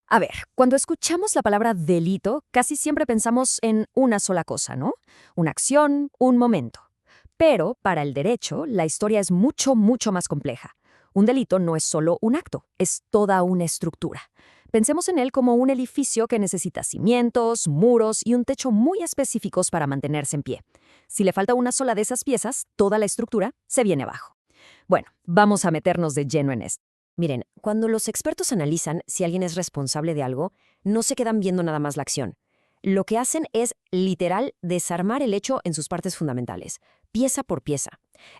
A ver, cuando escuchamos la palabra delito, casi siempre pensamos en una sola cosa, ¿no? Una acción, un momento. Pero para el derecho, la historia es mucho, mucho más compleja. Un delito no es solo un acto, es toda una estructura. Pensemos en él como un edificio que necesita cimientos, muros y un techo muy específicos para mantenerse en pie. Si le falta una sola de esas piezas, toda la estructura se viene abajo. Bueno, vamos a meternos de lleno en esto. Miren, cuando los expertos analizan si alguien es responsable de algo, no se quedan viendo nada más la acción. Lo que hacen es, literal, desarmar el hecho en sus partes fundamentales, pieza por pieza.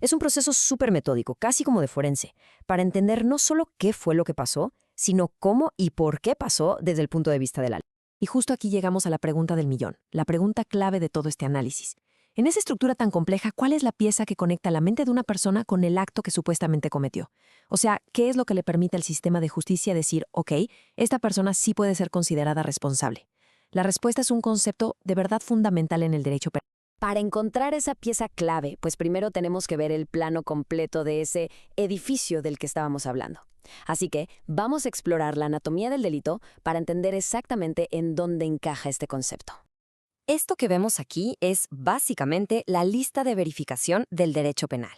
Es un proceso súper metódico, casi como de forense, para entender no solo qué fue lo que pasó, sino cómo y por qué pasó desde el punto de vista de la ley. Y justo aquí llegamos a la pregunta del millón, la pregunta clave de todo este análisis. En esa estructura tan compleja, ¿cuál es la pieza que conecta la mente de una persona con el acto que supuestamente cometió? O sea, ¿qué es lo que le permite al sistema de justicia decir, ok, esta persona sí puede ser considerada responsable? La respuesta es un concepto de verdad fundamental en el derecho penal. Para encontrar esa pieza clave, pues primero tenemos que ver el plano completo de ese edificio del que estábamos hablando. Así que vamos a explorar la anatomía del delito para entender exactamente en dónde encaja este concepto. Esto que vemos aquí es básicamente la lista de verificación del derecho penal.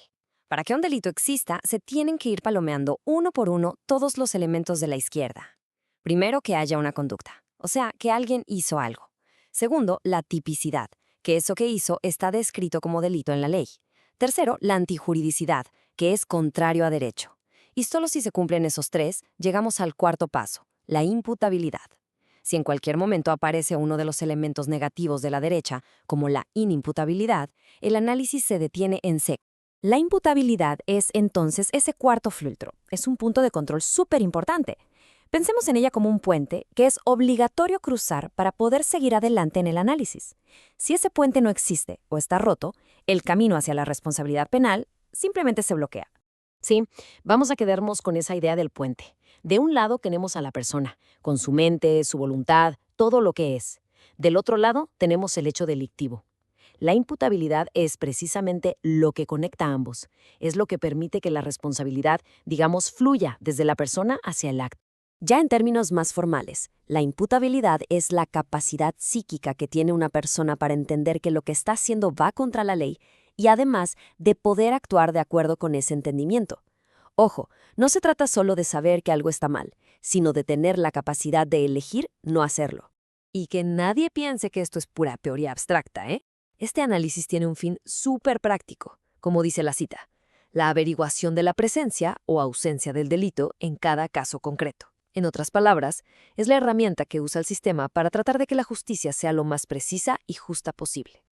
Para que un delito exista, se tienen que ir palomeando uno por uno todos los elementos de la izquierda. Primero, que haya una conducta, o sea, que alguien hizo algo. Segundo, la tipicidad, que eso que hizo está descrito como delito en la ley. Tercero, la antijuridicidad, que es contrario a derecho. Y solo si se cumplen esos tres, llegamos al cuarto paso, la imputabilidad. Si en cualquier momento aparece uno de los elementos negativos de la derecha, como la inimputabilidad, el análisis se detiene en seco. La imputabilidad es entonces ese cuarto filtro. Es un punto de control súper importante. Pensemos en ella como un puente que es obligatorio cruzar para poder seguir adelante en el análisis. Si ese puente no existe o está roto, el camino hacia la responsabilidad penal simplemente se bloquea. Sí, vamos a quedarnos con esa idea del puente. De un lado tenemos a la persona, con su mente, su voluntad, todo lo que es. Del otro lado tenemos el hecho delictivo. La imputabilidad es precisamente lo que conecta a ambos. Es lo que permite que la responsabilidad, digamos, fluya desde la persona hacia el acto. Ya en términos más formales, la imputabilidad es la capacidad psíquica que tiene una persona para entender que lo que está haciendo va contra la ley y además de poder actuar de acuerdo con ese entendimiento. Ojo, no se trata solo de saber que algo está mal, sino de tener la capacidad de elegir no hacerlo. Y que nadie piense que esto es pura teoría abstracta, ¿eh? Este análisis tiene un fin súper práctico, como dice la cita, la averiguación de la presencia o ausencia del delito en cada caso concreto. En otras palabras, es la herramienta que usa el sistema para tratar de que la justicia sea lo más precisa y justa posible.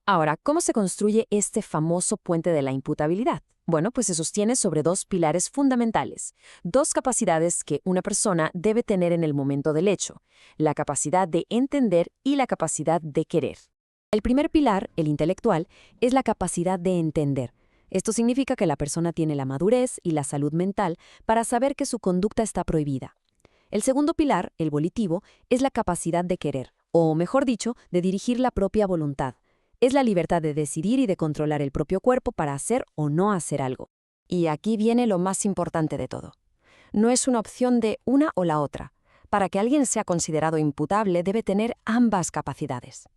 Ahora, ¿cómo se construye este famoso puente de la imputabilidad? Bueno, pues se sostiene sobre dos pilares fundamentales, dos capacidades que una persona debe tener en el momento del hecho, la capacidad de entender y la capacidad de querer. El primer pilar, el intelectual, es la capacidad de entender. Esto significa que la persona tiene la madurez y la salud mental para saber que su conducta está prohibida. El segundo pilar, el volitivo, es la capacidad de querer, o mejor dicho, de dirigir la propia voluntad. Es la libertad de decidir y de controlar el propio cuerpo para hacer o no hacer algo. Y aquí viene lo más importante de todo. No es una opción de una o la otra. Para que alguien sea considerado imputable debe tener ambas capacidades.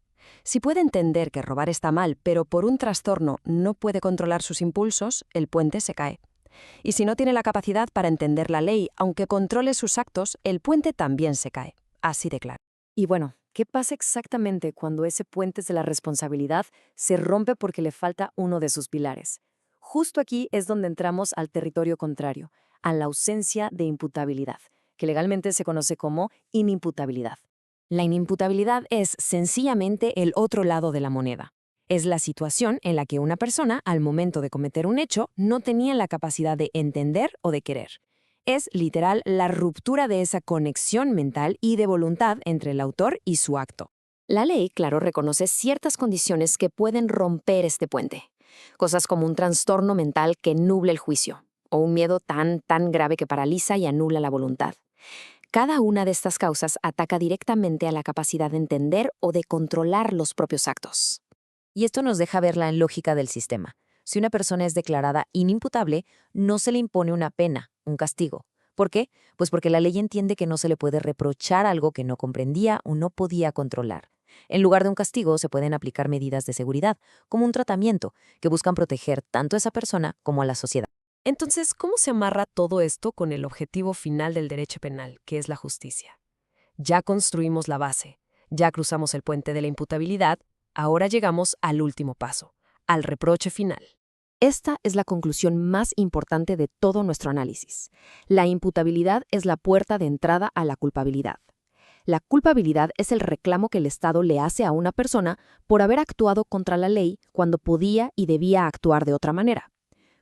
Si puede entender que robar está mal, pero por un trastorno no puede controlar sus impulsos, el puente se cae. Y si no tiene la capacidad para entender la ley, aunque controle sus actos, el puente también se cae. Así de claro. Y bueno, ¿qué pasa exactamente cuando ese puente de la responsabilidad se rompe porque le falta uno de sus pilares? Justo aquí es donde entramos al territorio contrario, a la ausencia de imputabilidad, que legalmente se conoce como inimputabilidad. La inimputabilidad es sencillamente el otro lado de la moneda. Es la situación en la que una persona, al momento de cometer un hecho, no tenía la capacidad de entender o de querer. Es, literal, la ruptura de esa conexión mental y de voluntad entre el autor y su acto. La ley, claro, reconoce ciertas condiciones que pueden romper este puente. Cosas como un trastorno mental que nuble el juicio, o un miedo tan grave que paraliza y anula la voluntad. Cada una de estas causas ataca directamente a la capacidad de entender o de controlar los propios actos. Y esto nos deja ver la lógica del sistema. Si una persona es declarada inimputable, no se le impone una pena, un castigo. ¿Por qué? Pues porque la ley entiende que no se le puede reprochar algo que no comprendía o no podía controlar. En lugar de un castigo, se pueden aplicar medidas de seguridad, como un tratamiento, que buscan proteger tanto a esa persona como a la sociedad. Entonces, ¿cómo se amarra todo esto con el objetivo final del derecho penal, que es la justicia? Ya construimos la base, ya cruzamos el puente de la imputabilidad, ahora llegamos al último paso, al reproche final. Esta es la conclusión más importante de todo nuestro análisis. La imputabilidad es la puerta de entrada a la culpabilidad. La culpabilidad es el reclamo que el Estado le hace a una persona por haber actuado contra la ley cuando podía y debía actuar de otra manera.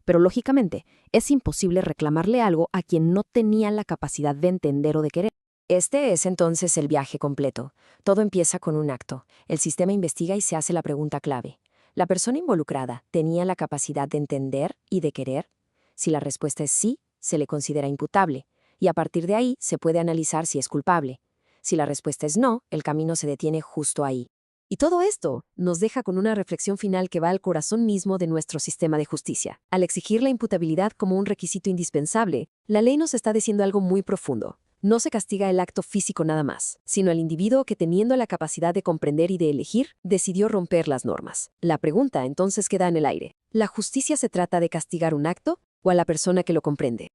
Pero lógicamente, es imposible reclamarle algo a quien no tenía la capacidad de entender o de querer. Este es entonces el viaje completo. Todo empieza con un acto. El sistema investiga y se hace la pregunta clave. ¿La persona involucrada tenía la capacidad de entender y de querer? Si la respuesta es sí, se le considera imputable, y a partir de ahí se puede analizar si es culpable. Si la respuesta es no, el camino se detiene justo ahí. Y todo esto nos deja con una reflexión final que va al corazón mismo de nuestro sistema de justicia. Al exigir la imputabilidad como un requisito indispensable, la ley nos está diciendo algo muy profundo. No se castiga el acto físico nada más, sino el individuo que, teniendo la capacidad de comprender y de elegir, decidió romper las normas. La pregunta entonces queda en el aire. ¿La justicia se trata de castigar un acto o a la persona que lo comprende?